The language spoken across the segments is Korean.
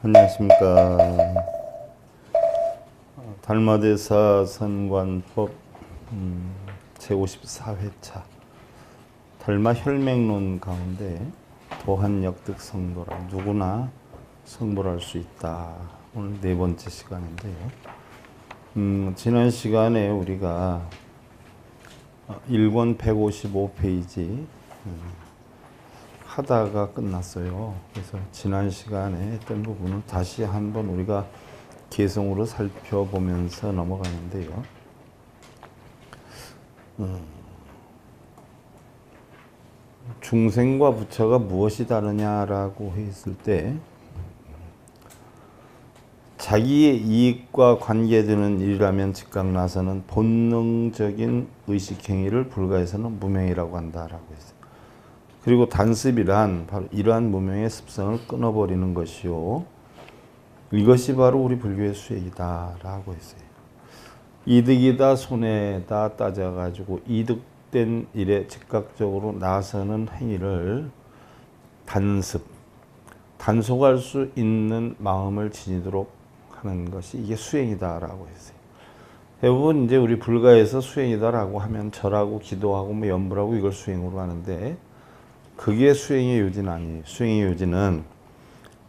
안녕하십니까. 달마대사 선관법 제54회차 달마혈맹론 가운데 도한역득 성도라 누구나 성불할 수 있다. 오늘 네 번째 시간인데요. 지난 시간에 우리가 1권 155페이지 하다가 끝났어요. 그래서 지난 시간에 했던 부분을 다시 한번 우리가 개성으로 살펴보면서 넘어가는데요. 중생과 부처가 무엇이 다르냐라고 했을 때 자기의 이익과 관계되는 일이라면 즉각 나서는 본능적인 의식행위를 불가해서는 무명이라고 한다라고 했어요. 그리고 단습이란 바로 이러한 무명의 습성을 끊어버리는 것이요. 이것이 바로 우리 불교의 수행이다 라고 했어요. 이득이다 손해다 따져가지고 이득된 일에 즉각적으로 나서는 행위를 단속할 수 있는 마음을 지니도록 하는 것이 이게 수행이다 라고 했어요. 대부분 이제 우리 불가에서 수행이다 라고 하면 절하고 기도하고 뭐 염불하고 이걸 수행으로 하는데 그게 수행의 요지는 아니에요. 수행의 요지는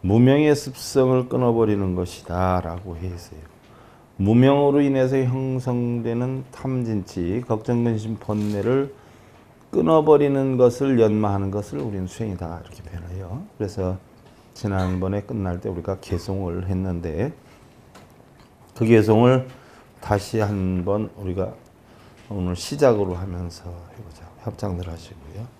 무명의 습성을 끊어버리는 것이다 라고 했어요. 무명으로 인해서 형성되는 탐진치, 걱정, 근심, 번뇌를 끊어버리는 것을 연마하는 것을 우리는 수행이다 이렇게 표현해요. 그래서 지난번에 끝날 때 우리가 개송을 했는데 그 개송을 다시 한번 우리가 오늘 시작으로 하면서 해보자. 협장들 하시고요.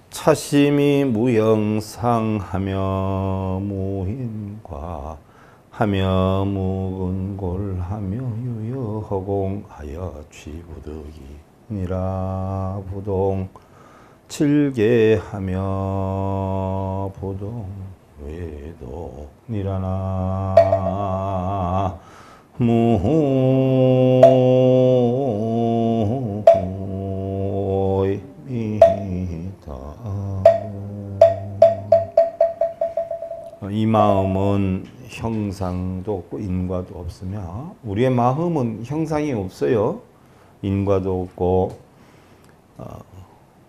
차심이 무영상하며 무인과 하며 무근골하며 유여허공하여 취부득이니라 부동 칠계하며 부동 외도니라나 이 마음은 형상도 없고 인과도 없으며 우리의 마음은 형상이 없어요. 인과도 없고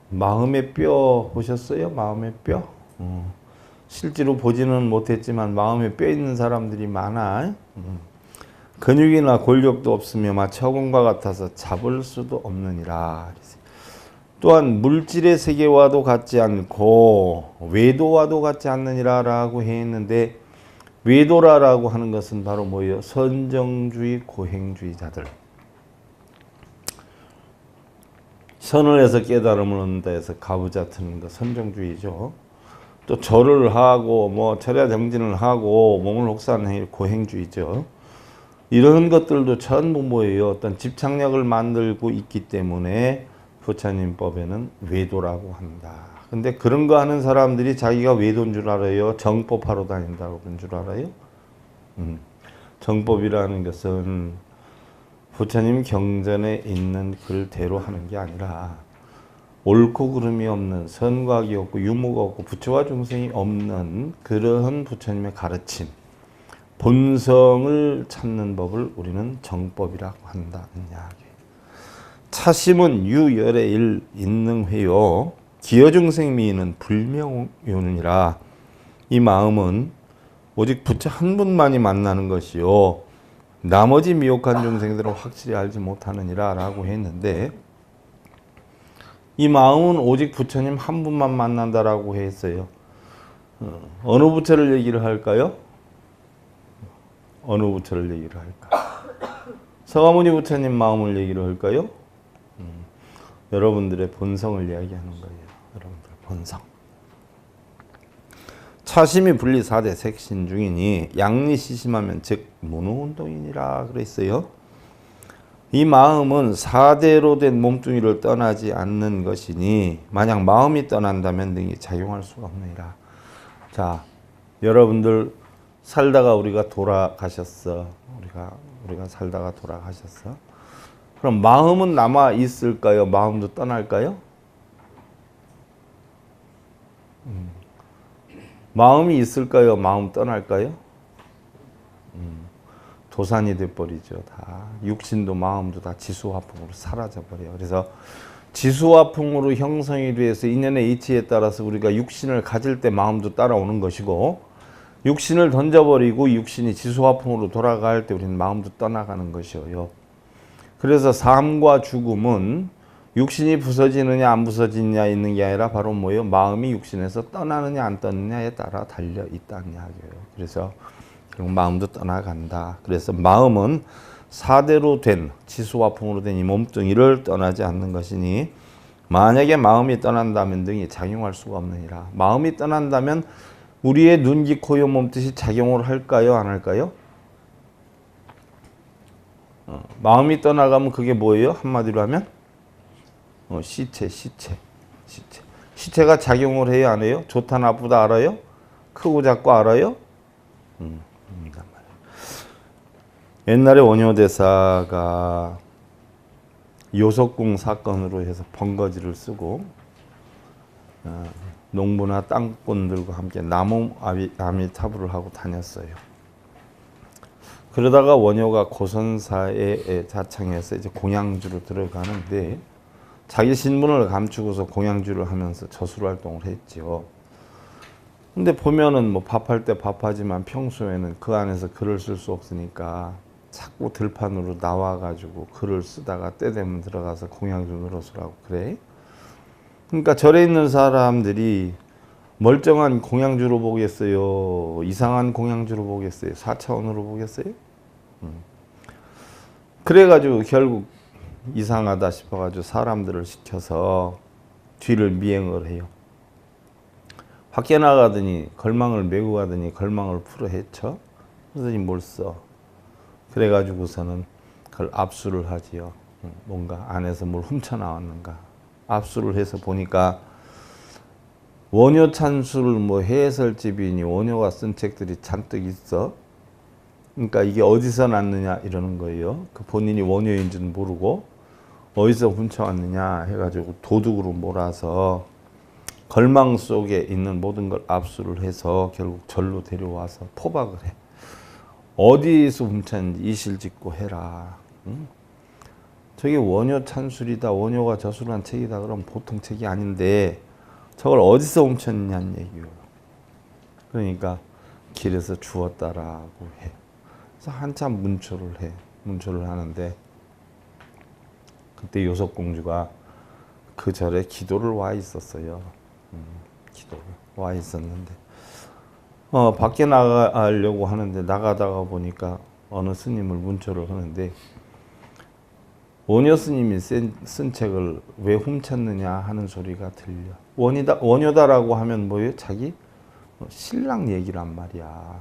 마음의 뼈 보셨어요? 마음의 뼈? 실제로 보지는 못했지만 마음에 뼈 있는 사람들이 많아. 근육이나 골격도 없으며 마치 허공과 같아서 잡을 수도 없느니라. 또한 물질의 세계와도 같지 않고 외도와도 같지 않느니라 라고 했는데 외도라라고 하는 것은 바로 뭐예요? 선정주의 고행주의자들. 선을 해서 깨달음을 얻는다 해서 가부좌 트는 거 선정주의죠. 또 절을 하고 뭐 철야 정진을 하고 몸을 혹사하는 행위 고행주의죠. 이런 것들도 전부 뭐예요? 어떤 집착력을 만들고 있기 때문에 부처님 법에는 외도라고 한다. 근데 그런 거 하는 사람들이 자기가 외도인 줄 알아요? 정법하러 다닌다고 그런 줄 알아요? 정법이라는 것은 부처님 경전에 있는 글대로 하는 게 아니라 옳고 그름이 없는 선과학이 없고 유무가 없고 부처와 중생이 없는 그런 부처님의 가르침 본성을 찾는 법을 우리는 정법이라고 한다는 이야기. 차심은 유열의 일 인능회요 기여중생미는 불명요는이라. 이 마음은 오직 부처 한 분만이 만나는 것이요 나머지 미혹한 중생들은 확실히 알지 못하느니라 라고 했는데 이 마음은 오직 부처님 한 분만 만난다라고 했어요. 어느 부처를 얘기를 할까요? 어느 부처를 얘기를 할까? 서가모니 부처님 마음을 얘기를 할까요? 여러분들의 본성을 이야기하는 거예요. 여러분들 본성. 차심이 분리 4대 색신 중이니 양리시심하면 즉 무능운동이니라 그랬어요. 이 마음은 4대로 된 몸뚱이를 떠나지 않는 것이니 만약 마음이 떠난다면 능히 작용할 수가 없느니라. 자, 여러분들 살다가 우리가 돌아가셨어. 우리가 살다가 돌아가셨어. 그럼 마음은 남아 있을까요? 마음도 떠날까요? 마음이 있을까요? 마음 떠날까요? 도산이 돼버리죠. 다 육신도 마음도 다 지수화풍으로 사라져버려요. 그래서 지수화풍으로 형성이 돼서 인연의 이치에 따라서 우리가 육신을 가질 때 마음도 따라오는 것이고, 육신을 던져버리고 육신이 지수화풍으로 돌아갈 때 우리는 마음도 떠나가는 것이에요. 그래서 삶과 죽음은 육신이 부서지느냐 안 부서지느냐 있는 게 아니라 바로 뭐예요? 마음이 육신에서 떠나느냐 안 떠나느냐에 따라 달려 있다는 이야기예요. 그래서 결국 마음도 떠나간다. 그래서 마음은 사대로 된 지수화풍으로 된 이 몸뚱이를 떠나지 않는 것이니, 만약에 마음이 떠난다면 등이 작용할 수가 없느니라. 마음이 떠난다면 우리의 눈, 귀, 코, 혀, 몸뜻이 작용을 할까요? 안 할까요? 마음이 떠나가면 그게 뭐예요? 한마디로 하면 시체. 시체가 작용을 해요, 안 해요? 좋다 나쁘다 알아요? 크고 작고 알아요? 옛날에 원효대사가 요석궁 사건으로 해서 번거지를 쓰고 농부나 땅꾼들과 함께 나무 아미타불을 하고 다녔어요. 그러다가 원효가 고선사에 자청해서 이제 공양주로 들어가는데, 자기 신분을 감추고서 공양주를 하면서 저술 활동을 했죠. 근데 보면은 뭐 밥할 때 밥하지만 평소에는 그 안에서 글을 쓸 수 없으니까 자꾸 들판으로 나와가지고 글을 쓰다가 때 되면 들어가서 공양주 늘어서라고 그래. 그러니까 절에 있는 사람들이 멀쩡한 공양주로 보겠어요? 이상한 공양주로 보겠어요? 4차원으로 보겠어요? 그래가지고 결국 이상하다 싶어가지고 사람들을 시켜서 뒤를 미행을 해요. 밖에 나가더니 걸망을 메고 가더니 걸망을 풀어 헤쳐. 그러더니 뭘 써. 그래가지고서는 그걸 압수를 하지요. 뭔가 안에서 뭘 훔쳐 나왔는가. 압수를 해서 보니까 원효 찬수를 뭐 해설집이니 원효가 쓴 책들이 잔뜩 있어. 그러니까 이게 어디서 났느냐 이러는 거예요. 그 본인이 원효인지는 모르고 어디서 훔쳐왔느냐 해가지고 도둑으로 몰아서 걸망 속에 있는 모든 걸 압수를 해서 결국 절로 데려와서 포박을 해. 어디서 훔쳤는지 이실직고 해라. 응? 저게 원효 찬술이다, 원효가 저술한 책이다 그러면 보통 책이 아닌데 저걸 어디서 훔쳤냐는 얘기예요. 그러니까 길에서 주웠다라고 해. 그래서 한참 문초를 해. 문초를 하는데 그때 요석공주가 그 절에 기도를 와 있었어요. 기도를 와 있었는데 밖에 나가려고 하는데 나가다가 보니까 어느 스님을 문초를 하는데 원효 스님이 쓴 책을 왜 훔쳤느냐 하는 소리가 들려. 원효다라고 하면 뭐예요? 자기 신랑 얘기란 말이야.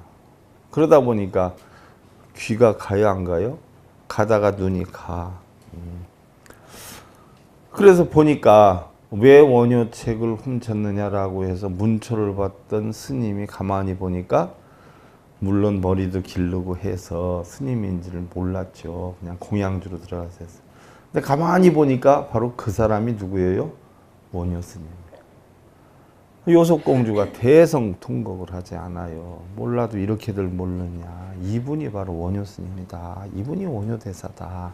그러다 보니까 귀가 가요 안 가요? 가다가 눈이 가. 그래서 보니까 왜 원효 책을 훔쳤느냐라고 해서 문초를 받던 스님이 가만히 보니까 물론 머리도 기르고 해서 스님인지를 몰랐죠. 그냥 공양주로 들어가서 했어요. 근데 가만히 보니까 바로 그 사람이 누구예요? 원효 스님이에요. 요속공주가 대성통곡을 하지 않아요. 몰라도 이렇게들 모르느냐. 이분이 바로 원효 스님이다. 이분이 원효 대사다.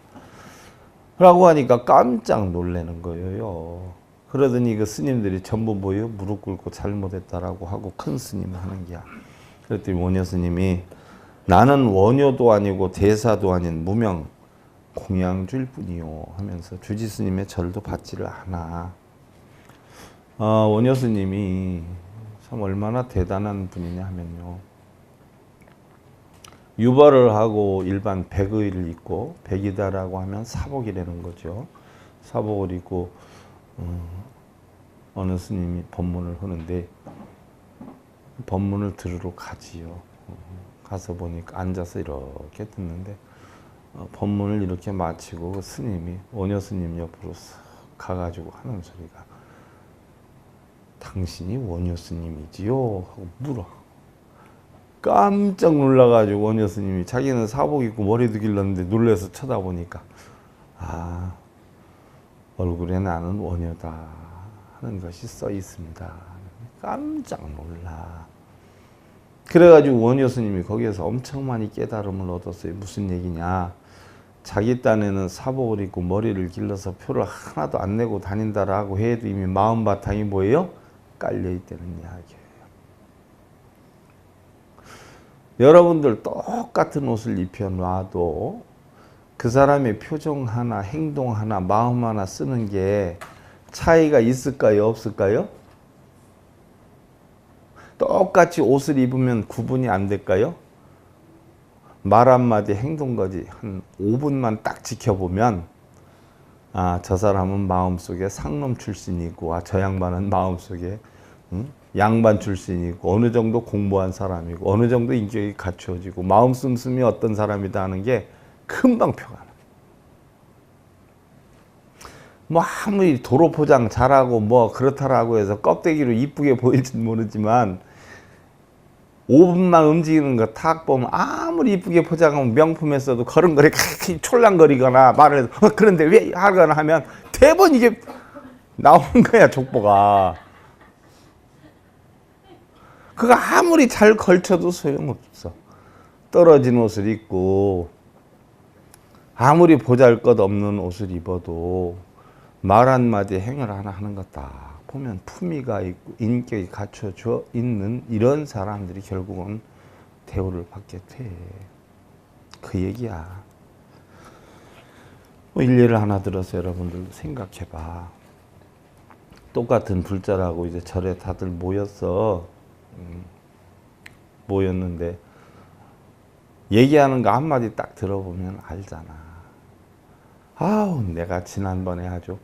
라고 하니까 깜짝 놀라는 거예요. 그러더니 그 스님들이 전부 뭐예요? 무릎 꿇고 잘못했다라고 하고 큰 스님을 하는 게야. 그랬더니 원효 스님이 나는 원효도 아니고 대사도 아닌 무명 공양주일 뿐이요 하면서 주지 스님의 절도 받지를 않아. 원효 스님이 참 얼마나 대단한 분이냐 하면요. 유발을 하고 일반 백의를 입고 백이다라고 하면 사복이라는 거죠. 사복을 입고 어느 스님이 법문을 하는데 법문을 들으러 가지요. 가서 보니까 앉아서 이렇게 듣는데 법문을 이렇게 마치고 그 스님이 원효 스님 옆으로 쓱 가가지고 하는 소리가 당신이 원효 스님이지요? 하고 물어. 깜짝 놀라가지고 원효 스님이 자기는 사복 입고 머리도 길렀는데 놀라서 쳐다보니까 얼굴에 나는 원효다 하는 것이 써 있습니다. 깜짝 놀라. 그래가지고 원효 스님이 거기에서 엄청 많이 깨달음을 얻었어요. 무슨 얘기냐. 자기 딴에는 사복을 입고 머리를 길러서 표를 하나도 안 내고 다닌다라고 해도 이미 마음 바탕이 뭐예요? 깔려있다는 이야기예요. 여러분들 똑같은 옷을 입혀놔도 그 사람의 표정 하나, 행동 하나, 마음 하나 쓰는 게 차이가 있을까요? 없을까요? 똑같이 옷을 입으면 구분이 안 될까요? 말 한마디, 행동까지 한 5분만 딱 지켜보면 아, 저 사람은 마음속에 상놈 출신이고 아, 저 양반은 마음속에 양반 출신이고 어느 정도 공부한 사람이고 어느 정도 인격이 갖추어지고 마음 씀씀이 어떤 사람이다 하는 게 금방 표가 나. 뭐 아무리 도로 포장 잘하고 뭐 그렇다라고 해서 껍데기로 이쁘게 보일지 모르지만 5분만 움직이는 거 탁 보면 아무리 이쁘게 포장하면 명품에서도 걸음걸이 촐랑거리거나 말을 해도 그런데 왜 하거나 하면 대번 이게 나오는 거야, 족보가. 그거 아무리 잘 걸쳐도 소용없어. 떨어진 옷을 입고 아무리 보잘것없는 옷을 입어도 말 한마디 행을 하나 하는 것다 보면 품위가 있고 인격이 갖춰져 있는 이런 사람들이 결국은 대우를 받게 돼. 그 얘기야. 뭐 일례를 하나 들어서 여러분들 생각해봐. 똑같은 불자라고 이제 절에 다들 모였는데 얘기하는 거 한마디 딱 들어보면 알잖아. 아우, 내가 지난번에 아주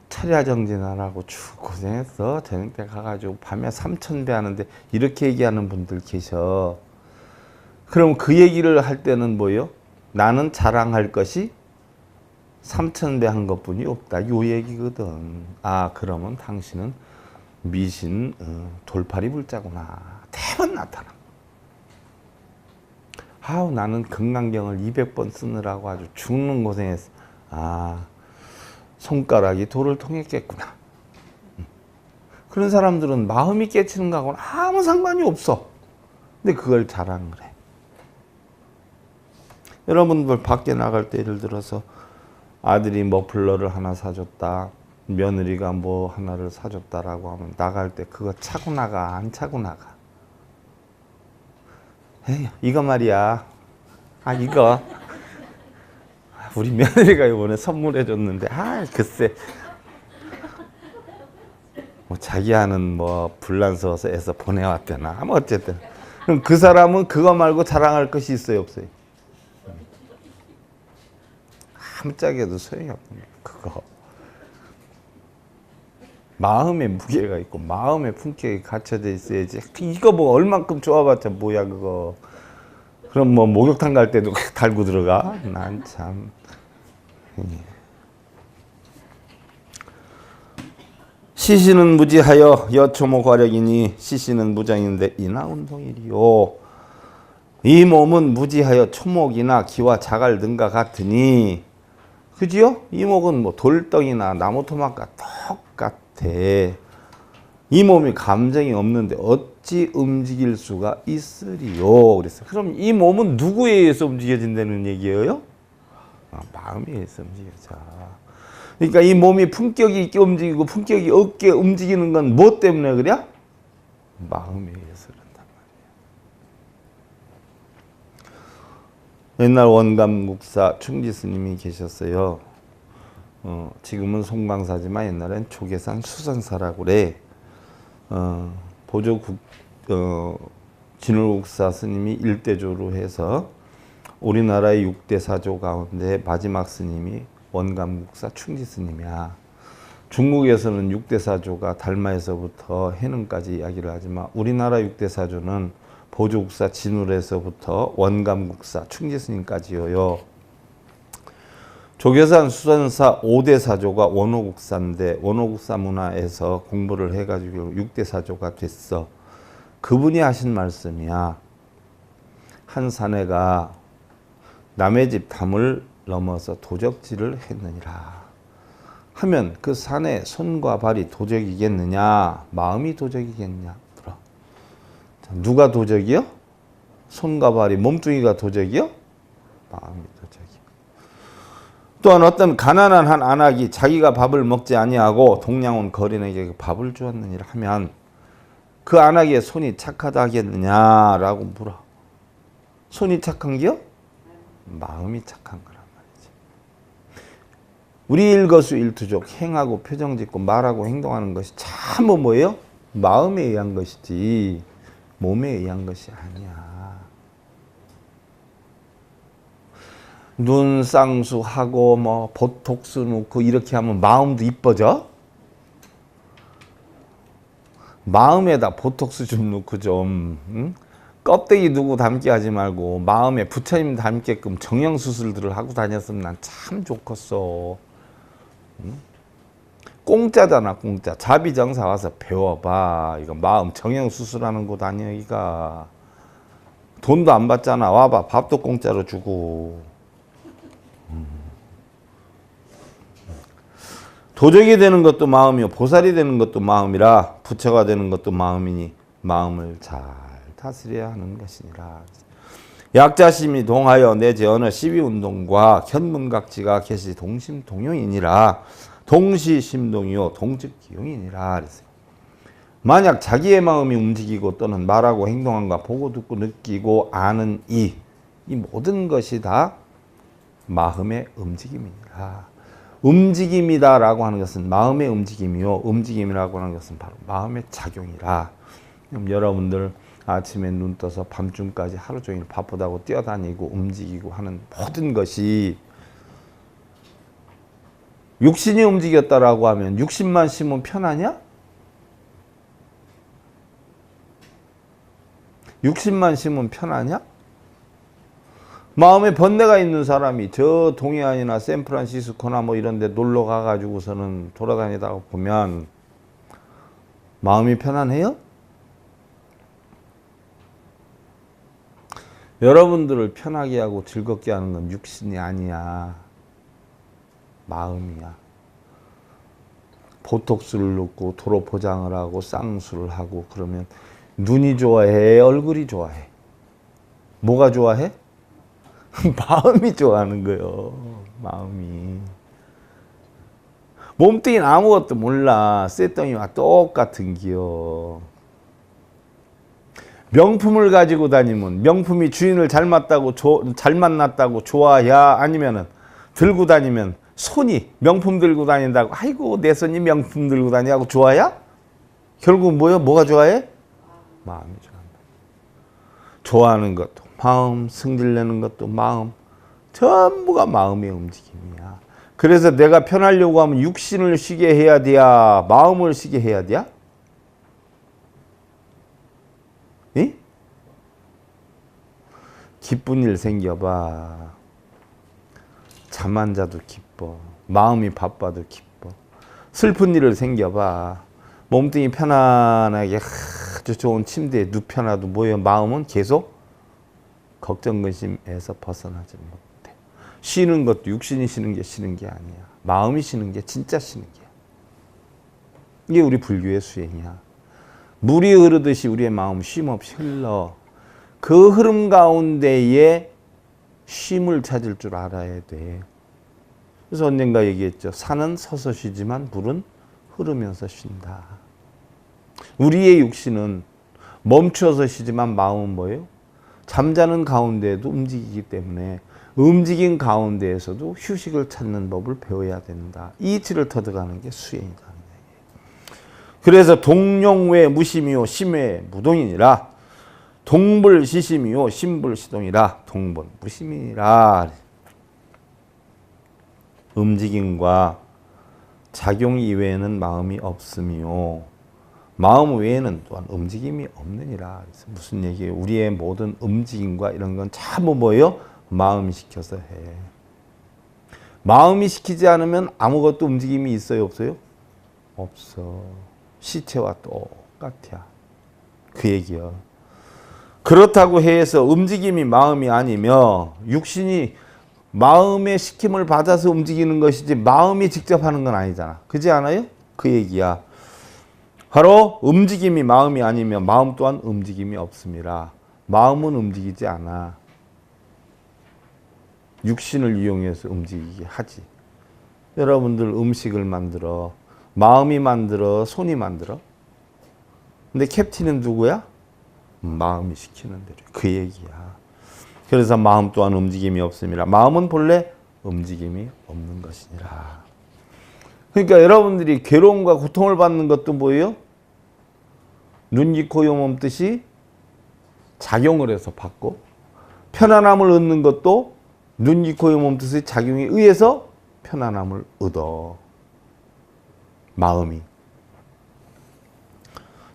철야정진하라고 쭉 고생했어. 저녁 때 가가지고 밤에 3000배 하는데 이렇게 얘기하는 분들 계셔. 그럼 그 얘기를 할 때는 뭐예요? 나는 자랑할 것이 3000배 한 것뿐이 없다. 요 얘기거든. 아, 그러면 당신은 미신 돌팔이 불자구나. 대번 나타나. 아우, 나는 금강경을 200번 쓰느라고 아주 죽는 고생했어. 아, 손가락이 돌을 통했겠구나. 그런 사람들은 마음이 깨치는 거하고는 아무 상관이 없어. 근데 그걸 자랑을 해. 여러분들 밖에 나갈 때 예를 들어서 아들이 머플러를 하나 사줬다. 며느리가 뭐 하나를 사줬다라고 하면 나갈 때 그거 차고 나가, 안 차고 나가? 에이, 이거 말이야. 아, 이거. 우리 며느리가 이번에 선물해 줬는데, 아, 글쎄. 뭐 자기 하는 뭐 불란서에서 보내왔대나. 뭐 어쨌든. 그럼 그 사람은 그거 말고 자랑할 것이 있어요, 없어요? 아무짝에도 소용이 없는 거예요, 그거. 마음에 무게가 있고 마음에 품격이 갖춰져 있어야지. 이거 뭐 얼만큼 좋아봤자 뭐야 그거. 그럼 뭐 목욕탕 갈 때도 달고 들어가? 난 참. 시시는 무지하여 여초모 과력이니 시시는 무장인데 이나운동이리요. 이 몸은 무지하여 초목이나 기와 자갈 등과 같으니, 그지요? 이 목은 뭐 돌덩이나 나무 토막과 똑같아. 이 몸이 감정이 없는데 어찌 움직일 수가 있으리요? 그랬어요. 그럼 이 몸은 누구에 의해서 움직여진다는 얘기예요? 아, 마음에 의해서 움직여져. 그러니까 이 몸이 품격이 있게 움직이고 품격이 없게 움직이는 건 뭐 때문에 그래? 마음에 의해서 그런단 말이에요. 옛날 원감국사 충지 스님이 계셨어요. 지금은 송방사지만 옛날엔 조계산 수선사라고 그래. 진울국사 스님이 일대조로 해서 우리나라의 6대 사조 가운데 마지막 스님이 원감국사 충지 스님이야. 중국에서는 6대 사조가 달마에서부터 해능까지 이야기를 하지만 우리나라 6대 사조는 보조국사 진울에서부터 원감국사 충지 스님까지요. 조계산 수선사 5대 사조가 원호국사인데 원호국사 문화에서 공부를 해가지고 6대 사조가 됐어. 그분이 하신 말씀이야. 한 사내가 남의 집 담을 넘어서 도적질을 했느니라 하면 그 사내 손과 발이 도적이겠느냐, 마음이 도적이겠냐? 누가 도적이요? 손과 발이 몸뚱이가 도적이요? 마음이 도적이요. 또한 어떤 가난한 한 안악이 자기가 밥을 먹지 아니하고 동양온 거린에게 밥을 주었느니라 하면 그 안악의 손이 착하다 하겠느냐라고 물어. 손이 착한기요? 마음이 착한 거란 말이지. 우리 일거수일투족 행하고 표정 짓고 말하고 행동하는 것이 전부 뭐예요? 마음에 의한 것이지 몸에 의한 것이 아니야. 눈 쌍수하고 뭐 보톡스 놓고 이렇게 하면 마음도 이뻐져? 마음에다 보톡스 좀 넣고 좀 응? 껍데기 누구 닮게 하지 말고 마음에 부처님 닮게끔 정형수술들을 하고 다녔으면 난 참 좋겠어. 응? 공짜잖아 공짜. 자비정사 와서 배워봐. 이거 마음 정형수술하는 곳 아니야 이거. 돈도 안 받잖아. 와봐 밥도 공짜로 주고. 도적이 되는 것도 마음이요 보살이 되는 것도 마음이라 부처가 되는 것도 마음이니 마음을 잘 다스려야 하는 것이니라. 약자심이 동하여 내제 어느 시비운동과 현문각지가 계시 동심동용이니라. 동시심동이요 동즉기용이니라. 그랬어요. 만약 자기의 마음이 움직이고 또는 말하고 행동한가 보고 듣고 느끼고 아는 이 모든 것이 다 마음의 움직임이니라. 움직임이다라고 하는 것은 마음의 움직임이요 움직임이라고 하는 것은 바로 마음의 작용이라. 그럼 여러분들 아침에 눈 떠서 밤중까지 하루 종일 바쁘다고 뛰어다니고 움직이고 하는 모든 것이 육신이 움직였다라고 하면 육신만 심으면 편하냐? 육신만 심으면 편하냐? 마음에 번뇌가 있는 사람이 저 동해안이나 샌프란시스코나 뭐 이런 데 놀러 가가지고서는 돌아다니다가 보면 마음이 편안해요? 여러분들을 편하게 하고 즐겁게 하는 건 육신이 아니야. 마음이야. 보톡스를 넣고 도로 포장을 하고 쌍수를 하고 그러면 눈이 좋아해? 얼굴이 좋아해? 뭐가 좋아해? 마음이 좋아하는 거예요. 마음이. 몸뚱이는 아무것도 몰라. 쇳덩이와 똑같은 기요. 명품을 가지고 다니면 명품이 주인을 잘 만났다고 좋아야 아니면은 들고 다니면 손이 명품 들고 다닌다고 아이고 내 손이 명품 들고 다니고 좋아야? 결국 뭐요? 뭐가 좋아해? 마음이 좋아한다. 좋아하는 것도 마음, 승질내는 것도 마음, 전부가 마음의 움직임이야. 그래서 내가 편하려고 하면 육신을 쉬게 해야 돼야 마음을 쉬게 해야 돼야? 이? 기쁜 일 생겨봐. 잠 안 자도 기뻐. 마음이 바빠도 기뻐. 슬픈 일을 생겨봐. 몸뚱이 편안하게 아주 좋은 침대에 눕혀놔도 뭐예요? 마음은 계속 걱정 근심에서 벗어나지 못해. 쉬는 것도 육신이 쉬는 게 아니야. 마음이 쉬는 게 진짜 쉬는 게야. 이게 우리 불교의 수행이야. 물이 흐르듯이 우리의 마음 쉼없이 흘러. 그 흐름 가운데에 쉼을 찾을 줄 알아야 돼. 그래서 언젠가 얘기했죠. 산은 서서 쉬지만 물은 흐르면서 쉰다. 우리의 육신은 멈추어서 쉬지만 마음은 뭐예요? 잠자는 가운데에도 움직이기 때문에 움직인 가운데에서도 휴식을 찾는 법을 배워야 된다. 이 이치를 터득하는 게 수행이다. 그래서 동용외 무심이요 심외 무동이니라. 동불시심이요 심불시동이라. 동본 무심이니라. 움직임과 작용 이외에는 마음이 없으며 마음 외에는 또한 움직임이 없느니라. 그래서 무슨 얘기예요? 우리의 모든 움직임과 이런 건 전부 뭐예요? 마음이 시켜서 해. 마음이 시키지 않으면 아무것도 움직임이 있어요? 없어요? 없어. 시체와 똑같아. 그 얘기야. 그렇다고 해서 움직임이 마음이 아니며 육신이 마음의 시킴을 받아서 움직이는 것이지 마음이 직접 하는 건 아니잖아. 그렇지 않아요? 그 얘기야. 바로 움직임이 마음이 아니면 마음 또한 움직임이 없습니다. 마음은 움직이지 않아. 육신을 이용해서 움직이게 하지. 여러분들 음식을 만들어. 마음이 만들어, 손이 만들어. 근데 캡틴은 누구야? 마음이 시키는 대로. 그 얘기야. 그래서 마음 또한 움직임이 없음이라. 마음은 본래 움직임이 없는 것이니라. 그러니까 여러분들이 괴로움과 고통을 받는 것도 뭐예요? 눈, 귀, 코, 몸 뜻이 작용을 해서 받고, 편안함을 얻는 것도 눈, 귀, 코, 몸 뜻의 작용에 의해서 편안함을 얻어. 마음이.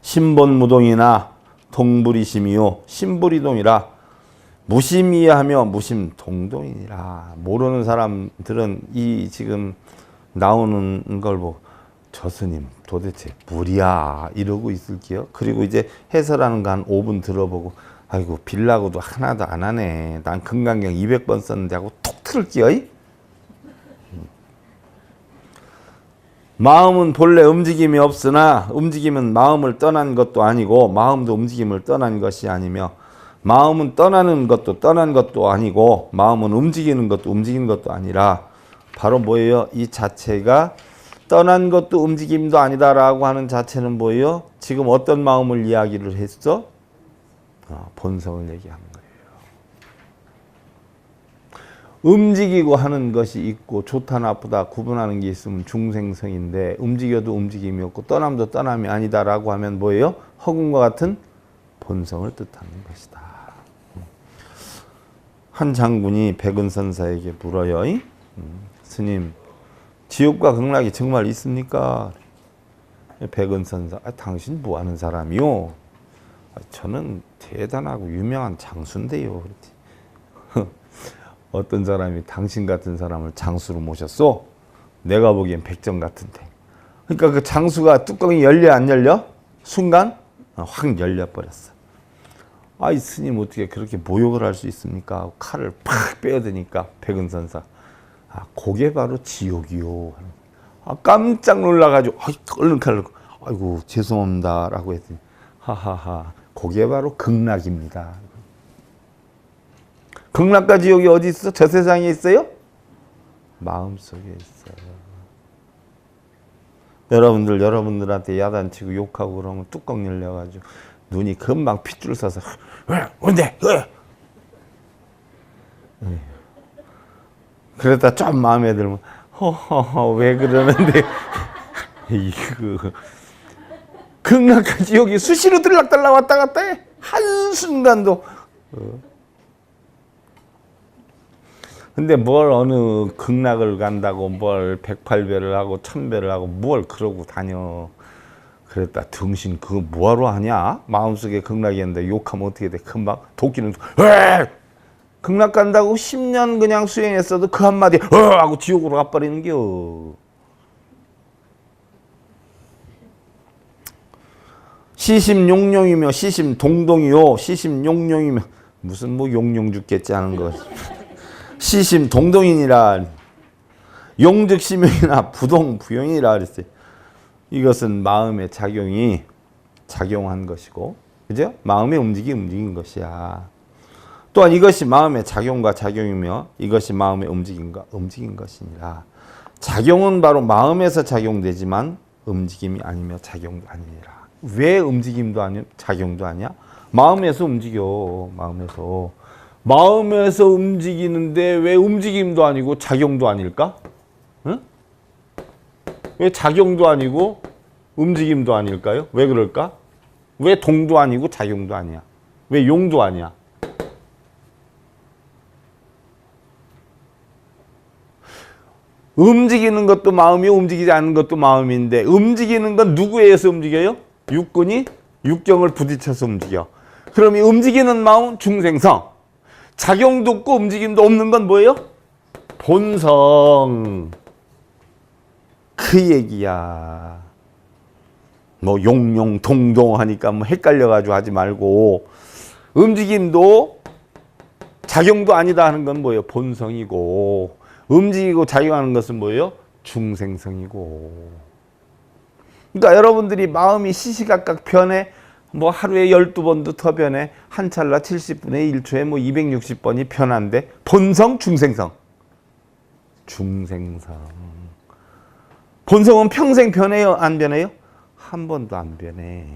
신본무동이나 동불이심이요 신불이동이라. 무심이하며 무심동동이니라. 모르는 사람들은 이 지금 나오는 걸 보고 저 스님 도대체 무리야 이러고 있을게요. 그리고 이제 해설하는 거 한 5분 들어보고 아이고 빌라고도 하나도 안 하네. 난 금강경 200번 썼는데 하고 톡 틀을게요. 마음은 본래 움직임이 없으나 움직임은 마음을 떠난 것도 아니고 마음도 움직임을 떠난 것이 아니며 마음은 떠나는 것도 떠난 것도 아니고 마음은 움직이는 것도 움직이는 것도 아니라 바로 뭐예요? 이 자체가 떠난 것도 움직임도 아니다라고 하는 자체는 뭐예요? 지금 어떤 마음을 이야기를 했어? 본성을 얘기하는 거예요. 움직이고 하는 것이 있고 좋다 나쁘다 구분하는 게 있으면 중생성인데 움직여도 움직임이 없고 떠남도 떠남이 아니다라고 하면 뭐예요? 허공과 같은 본성을 뜻하는 것이다. 한 장군이 백은선사에게 물어요. 스님, 지옥과 극락이 정말 있습니까? 백은선사, 당신 뭐 하는 사람이요? 저는 대단하고 유명한 장수인데요. 어떤 사람이 당신 같은 사람을 장수로 모셨어? 내가 보기엔 백정 같은데. 그러니까 그 장수가 뚜껑이 열려 안 열려? 순간 확 열려버렸어. 아이 스님 어떻게 그렇게 모욕을 할 수 있습니까? 칼을 팍 빼어드니까 백은선사. 그게 바로 지옥이요. 깜짝 놀라가지고 얼른 칼을 아이고 죄송합니다 라고 했더니 하하하 그게 바로 극락입니다. 극락과 지옥이 어디 있어? 저 세상에 있어요? 마음속에 있어요. 여러분들한테 야단치고 욕하고 그러면 뚜껑 열려가지고 눈이 금방 핏줄 서서 왜? 뭔데? 왜? 그러다 좀 마음에 들면 허허허 왜 그러는데 이거 극락과 지옥이 수시로 들락달락 왔다 갔다 해. 한순간도 근데 뭘 어느 극락을 간다고 뭘 108배를 하고 1000배를 하고 뭘 그러고 다녀. 그랬다 등신 그거 뭐하러 하냐? 마음속에 극락이 있는데 욕하면 어떻게 돼? 금방 도끼는 왜? 극락 간다고 10년 그냥 수행했어도 그 한마디 하고 지옥으로 가버리는겨. 시심용룡이며 시심동동이요. 시심용룡이며 무슨 뭐 용룡 죽겠지 하는 거. 시심동동이니라. 용즉 심용이나 부동 부용이라 그랬어요. 이것은 마음의 작용한 것이고, 그죠? 마음의 움직인 것이야. 또한 이것이 마음의 작용과 작용이며 이것이 마음의 움직임과 움직인 것이니라. 작용은 바로 마음에서 작용되지만 움직임이 아니며 작용도 아니니라. 왜 움직임도 아니며 작용도 아니야? 마음에서 움직여. 마음에서 움직이는데 왜 움직임도 아니고 작용도 아닐까? 응? 왜 작용도 아니고 움직임도 아닐까요? 왜 그럴까? 왜 동도 아니고 작용도 아니야? 왜 용도 아니야? 움직이는 것도 마음이 움직이지 않는 것도 마음인데 움직이는 건 누구에 의해서 움직여요? 육군이 육경을 부딪혀서 움직여. 그럼 이 움직이는 마음 중생성. 작용도 없고 움직임도 없는 건 뭐예요? 본성. 그 얘기야. 뭐 용용 동동 하니까 뭐 헷갈려가지고 하지 말고 움직임도 작용도 아니다 하는 건 뭐예요? 본성이고 움직이고 작용하는 것은 뭐예요? 중생성이고. 그러니까 여러분들이 마음이 시시각각 변해 뭐 하루에 12번도 더 변해. 한 찰나 70분의 1초에 뭐 260번이 변한데 본성, 중생성. 중생성. 본성은 평생 변해요? 안 변해요? 한 번도 안 변해.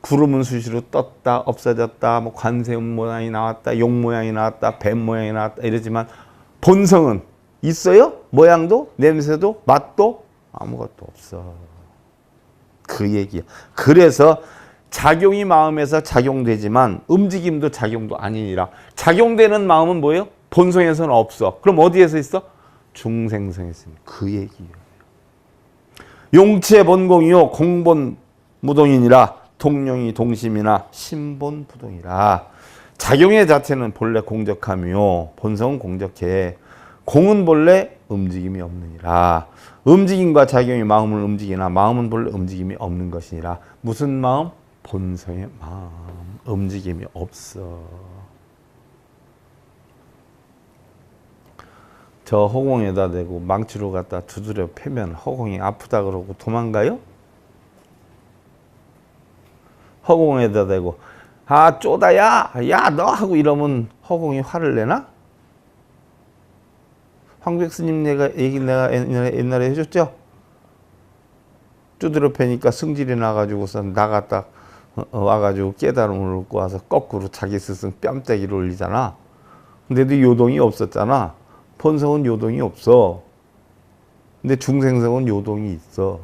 구름은 수시로 떴다 없어졌다 뭐 관세음 모양이 나왔다 용 모양이 나왔다 뱀 모양이 나왔다 이러지만 본성은 있어요? 모양도 냄새도 맛도 아무것도 없어. 그 얘기야. 그래서 작용이 마음에서 작용되지만 움직임도 작용도 아니니라. 작용되는 마음은 뭐예요? 본성에서는 없어. 그럼 어디에서 있어? 중생성에 있습니다. 그 얘기예요. 용치의 본공이요 공본 무동이니라. 동룡이 동심이나 신본 부동이라. 작용의 자체는 본래 공적하며 본성은 공적해. 공은 본래 움직임이 없느니라. 움직임과 작용이 마음을 움직이나 마음은 본래 움직임이 없는 것이니라. 무슨 마음? 본성의 마음. 움직임이 없어. 저 허공에다 대고 망치로 갖다 두드려 패면 허공이 아프다 그러고 도망가요? 허공에다 대고 아 쪼다야 야 너 하고 이러면 허공이 화를 내나? 황백스님 얘기 내가 옛날에 해줬죠? 두드려 패니까 승질이 나가지고서 나갔다 와가지고 깨달음을 얻고 와서 거꾸로 자기 스승 뺨때기를 올리잖아. 근데도 요동이 없었잖아. 본성은 요동이 없어. 근데 중생성은 요동이 있어.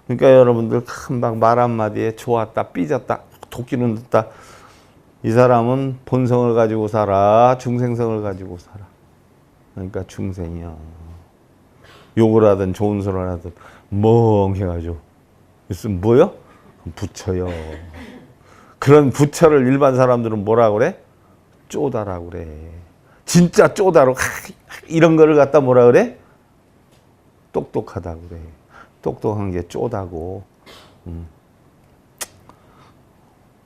그러니까 여러분들 금방 말 한마디에 좋았다 삐졌다 도끼는 듯다. 이 사람은 본성을 가지고 살아 중생성을 가지고 살아. 그러니까 중생이야. 욕을 하든 좋은 소리를 하든 멍해가지고 있으면 뭐요? 부처요. 그런 부처를 일반 사람들은 뭐라 그래? 쪼다라고 그래. 진짜 쪼다로 이런 거를 갖다 뭐라 그래? 똑똑하다고 그래. 똑똑한 게 쪼다고.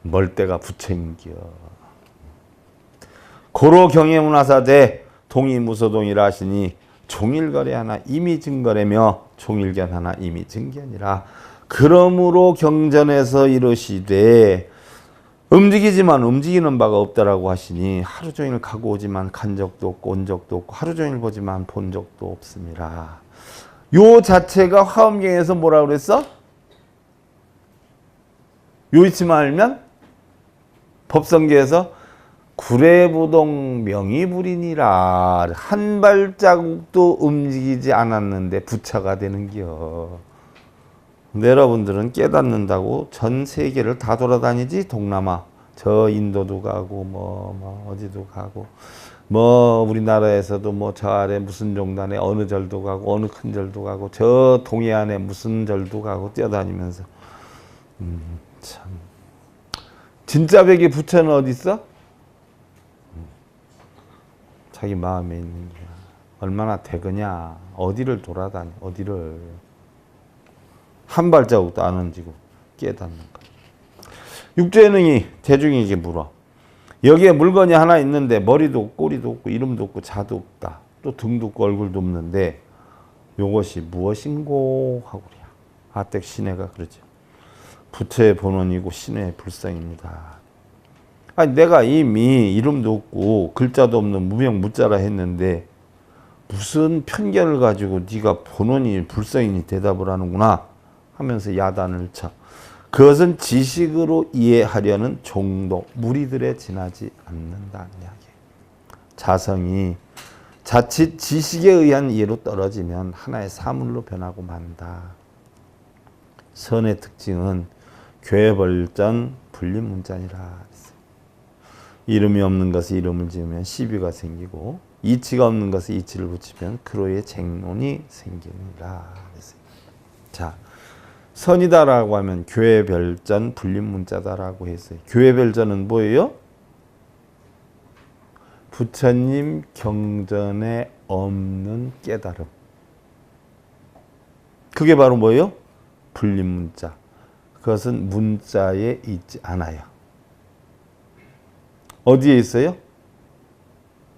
멀때가 부처인겨. 고로 경애문화사대 동의무소동이라 하시니 종일거래 하나 이미증거래며 종일견 하나 이미증견이라. 그러므로 경전에서 이르시되 움직이지만 움직이는 바가 없다라고 하시니 하루 종일 가고 오지만 간 적도 없고 온 적도 없고 하루 종일 보지만 본 적도 없습니다. 요 자체가 화엄경에서 뭐라 그랬어? 요이치만 알면 법성계에서 구례부동 명의불이니라. 한 발자국도 움직이지 않았는데 부처가 되는겨. 근데 여러분들은 깨닫는다고 전 세계를 다 돌아다니지. 동남아 저 인도도 가고 뭐 어디도 가고 뭐 우리나라에서도 뭐 저 아래 무슨 종단에 어느 절도 가고 어느 큰 절도 가고 저 동해안에 무슨 절도 가고 뛰어다니면서 참 진짜 백의 부처는 어디 있어? 자기 마음에 있는 거야. 얼마나 되거냐. 어디를 돌아다니. 어디를. 한 발자국도 안 얹고 깨닫는 거야. 육죄능이 대중에게 물어. 여기에 물건이 하나 있는데 머리도 없고 꼬리도 없고 이름도 없고 자도 없다. 또 등도 없고 얼굴도 없는데 요것이 무엇인고 하고 그래요. 아택 신해가 그러죠. 부처의 본원이고 신의 불성입니다. 아니 내가 이미 이름도 없고 글자도 없는 무명무자라 했는데 무슨 편견을 가지고 네가 본원이 불성이니 대답을 하는구나 하면서 야단을 쳐. 그것은 지식으로 이해하려는 종도 무리들에 지나지 않는다는 이야기. 자성이 자칫 지식에 의한 이해로 떨어지면 하나의 사물로 변하고 만다. 선의 특징은 괴벌전 분립문자니라. 이름이 없는 것에 이름을 지으면 시비가 생기고 이치가 없는 것에 이치를 붙이면 그로의 쟁론이 생기니라. 자, 선이다라고 하면 괴별전 분립문자다라고 했어요. 괴별전은 뭐예요? 부처님 경전에 없는 깨달음. 그게 바로 뭐예요? 분립문자. 그것은 문자에 있지 않아요. 어디에 있어요?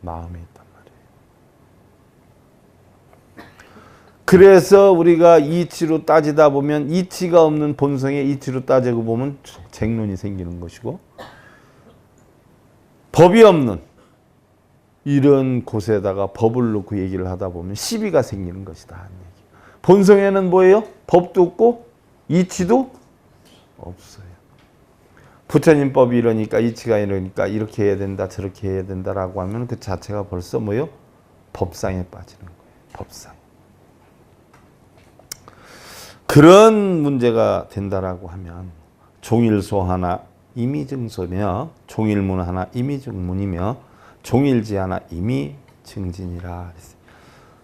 마음에 있단 말이에요. 그래서 우리가 이치로 따지다 보면 이치가 없는 본성에 이치로 따지고 보면 쟁론이 생기는 것이고, 법이 없는 이런 곳에다가 법을 놓고 얘기를 하다 보면 시비가 생기는 것이다 하는 얘기. 본성에는 뭐예요? 법도 없고 이치도 없어요. 부처님 법이 이러니까 이치가 이러니까 이렇게 해야 된다 저렇게 해야 된다라고 하면 그 자체가 벌써 뭐예요? 법상에 빠지는 거예요. 법상. 그런 문제가 된다라고 하면 종일소 하나 임의증소며 종일문 하나 임의증문이며 종일지 하나 임의증진이라.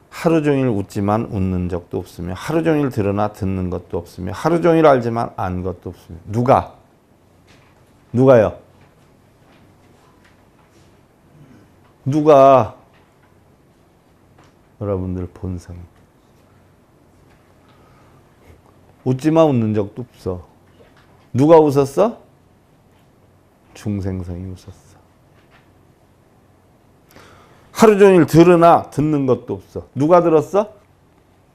하루 종일 웃지만 웃는 적도 없으며 하루 종일 들으나 듣는 것도 없으며 하루 종일 알지만 안 것도 없으며. 누가요? 누가? 여러분들 본성이. 웃지만 웃는 적도 없어. 누가 웃었어? 중생성이 웃었어. 하루 종일 들으나 듣는 것도 없어. 누가 들었어?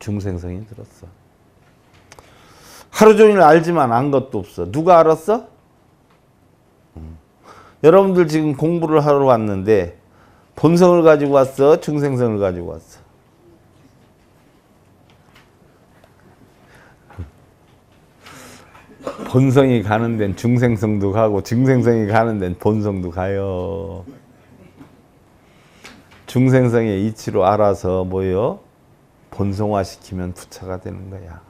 중생성이 들었어. 하루 종일 알지만 안 것도 없어. 누가 알았어? 여러분들 지금 공부를 하러 왔는데 본성을 가지고 왔어? 중생성을 가지고 왔어? 본성이 가는 데는 중생성도 가고 중생성이 가는 데는 본성도 가요. 중생성의 이치로 알아서 뭐예요? 본성화시키면 부처가 되는 거야.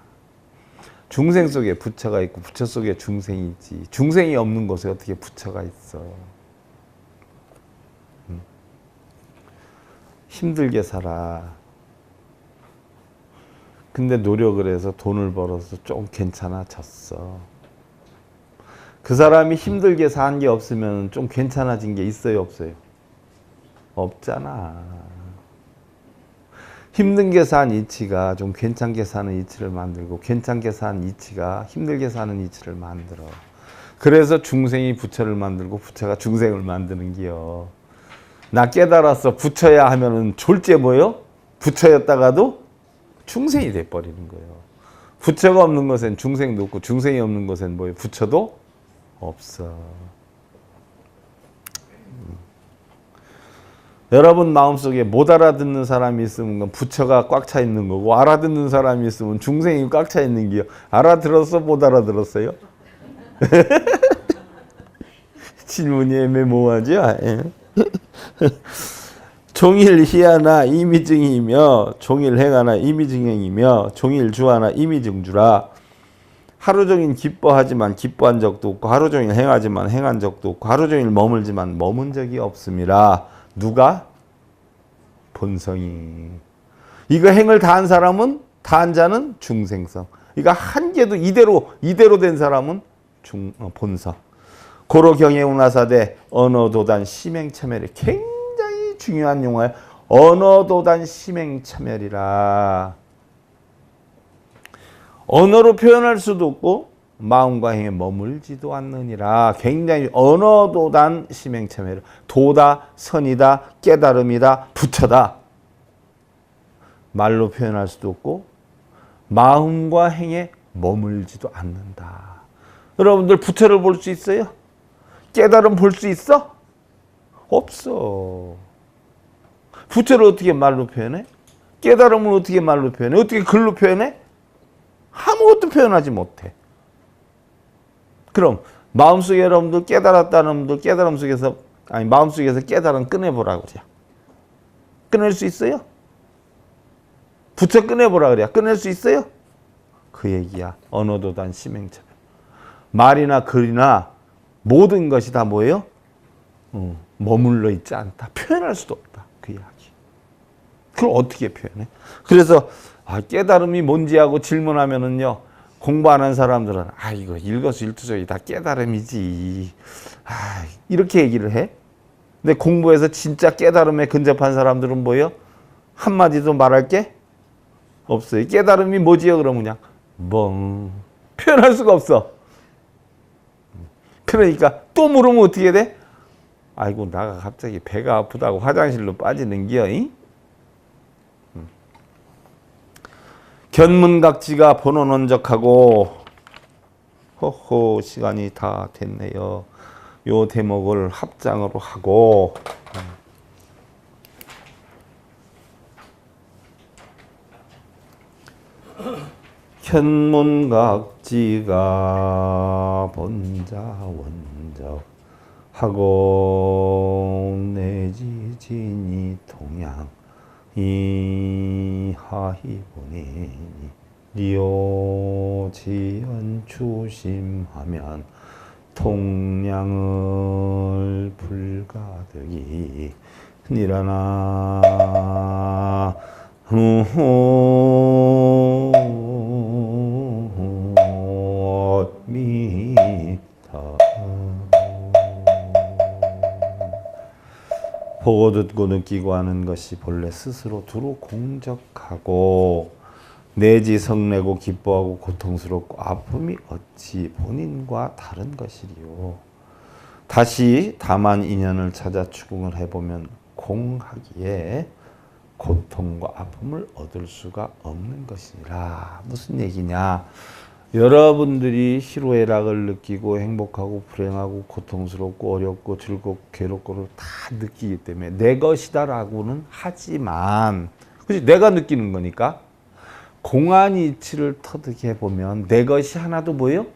중생 속에 부처가 있고 부처 속에 중생이 있지. 중생이 없는 곳에 어떻게 부처가 있어. 힘들게 살아. 근데 노력을 해서 돈을 벌어서 좀 괜찮아졌어. 그 사람이 힘들게 산 게 없으면 좀 괜찮아진 게 있어요, 없어요? 없잖아. 힘든 게 산 이치가 좀 괜찮게 사는 이치를 만들고 괜찮게 산 이치가 힘들게 사는 이치를 만들어. 그래서 중생이 부처를 만들고 부처가 중생을 만드는 기요. 나 깨달았어 부처야 하면은 졸제 뭐요? 부처였다가도 중생이 돼버리는 거예요. 부처가 없는 것엔 중생도 없고 중생이 없는 것엔 뭐예요? 부처도 없어. 여러분 마음속에 못 알아듣는 사람이 있으면 부처가 꽉 차 있는 거고 알아듣는 사람이 있으면 중생이 꽉 차 있는 게요. 알아들었어? 못 알아들었어요? 질문이 애매모호하죠? 예. 종일 희하나 임의증이며 종일 행하나 임의증행이며 종일 주하나 임의증주라. 하루 종일 기뻐하지만 기뻐한 적도 없고 하루 종일 행하지만 행한 적도 없고 하루 종일 머물지만 머문 적이 없음이라. 누가? 본성이. 이거 행을 다한 사람은 다한 자는 중생성. 이거 한 개도 이대로 된 사람은 본성. 고로 경애운하사대 언어도단 심행참멸이 굉장히 중요한 용어예요. 언어도단 심행참멸이라. 언어로 표현할 수도 없고 마음과 행에 머물지도 않느니라. 굉장히 언어도단 심행참멸. 도다, 선이다, 깨달음이다, 부처다. 말로 표현할 수도 없고 마음과 행에 머물지도 않는다. 여러분들 부처를 볼 수 있어요? 깨달음 볼 수 있어? 없어. 부처를 어떻게 말로 표현해? 깨달음을 어떻게 말로 표현해? 어떻게 글로 표현해? 아무것도 표현하지 못해. 그럼 마음속에 여러분들 깨달았다는 분들 깨달음 속에서 마음속에서 깨달음 꺼내보라 그래요. 꺼낼 수 있어요? 부처 꺼내보라 그래요. 꺼낼 수 있어요? 그 얘기야. 언어도단 심행참멸. 말이나 글이나 모든 것이 다 뭐예요? 머물러 있지 않다. 표현할 수도 없다. 그 이야기. 그걸 어떻게 표현해? 그래서 깨달음이 뭔지 하고 질문하면은요. 공부하는 사람들은 이거 일거수일투족이 다 깨달음이지. 이렇게 얘기를 해. 근데 공부해서 진짜 깨달음에 근접한 사람들은 뭐예요? 한마디도 말할 게 없어요. 깨달음이 뭐지요? 그러면 그냥 멍. 표현할 수가 없어. 그러니까 또 물으면 어떻게 돼? 아이고 나가 갑자기 배가 아프다고 화장실로 빠지는 기여. 견문각지가 본원원적하고 호호 시간이 다 됐네요. 요 대목을 합장으로 하고 현문각지가 본자 원적 하고 내지진이 동양 이하히 보니 리오지연 추심하면 통량을 불가득이 니라나 미타 보고 듣고 느끼고 하는 것이 본래 스스로 두루 공적하고 내지 성내고 기뻐하고 고통스럽고 아픔이 어찌 본인과 다른 것이리요. 다시 다만 인연을 찾아 추궁을 해보면 공하기에 고통과 아픔을 얻을 수가 없는 것이니라. 무슨 얘기냐? 여러분들이 희로애락을 느끼고 행복하고 불행하고 고통스럽고 어렵고 즐겁고 괴롭고를 다 느끼기 때문에 내 것이다라고는 하지만 그치? 내가 느끼는 거니까 공안 이치를 터득해 보면 내 것이 하나도 뭐예요?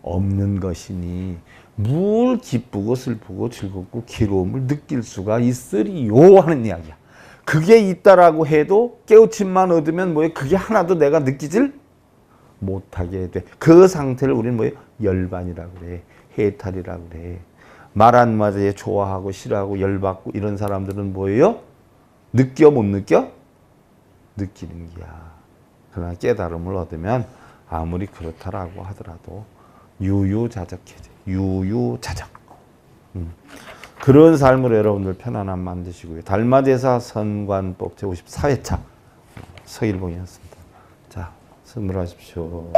없는 것이니 뭘 기쁘고 슬프고 즐겁고 괴로움을 느낄 수가 있으리요 하는 이야기야. 그게 있다라고 해도 깨우침만 얻으면 뭐예요? 그게 하나도 내가 느끼질 못하게 돼. 그 상태를 우리는 뭐예요? 열반이라고 그래. 해탈이라고 그래. 말 한마디에 좋아하고 싫어하고 열받고 이런 사람들은 뭐예요? 느껴 못 느껴? 느끼는 거야. 그러나 깨달음을 얻으면 아무리 그렇다라고 하더라도 유유자적해져. 유유자적. 그런 삶으로 여러분들 편안함 만드시고요. 달마대사 선관법 제54회차 서일봉이었습니다. 자, 선물하십시오.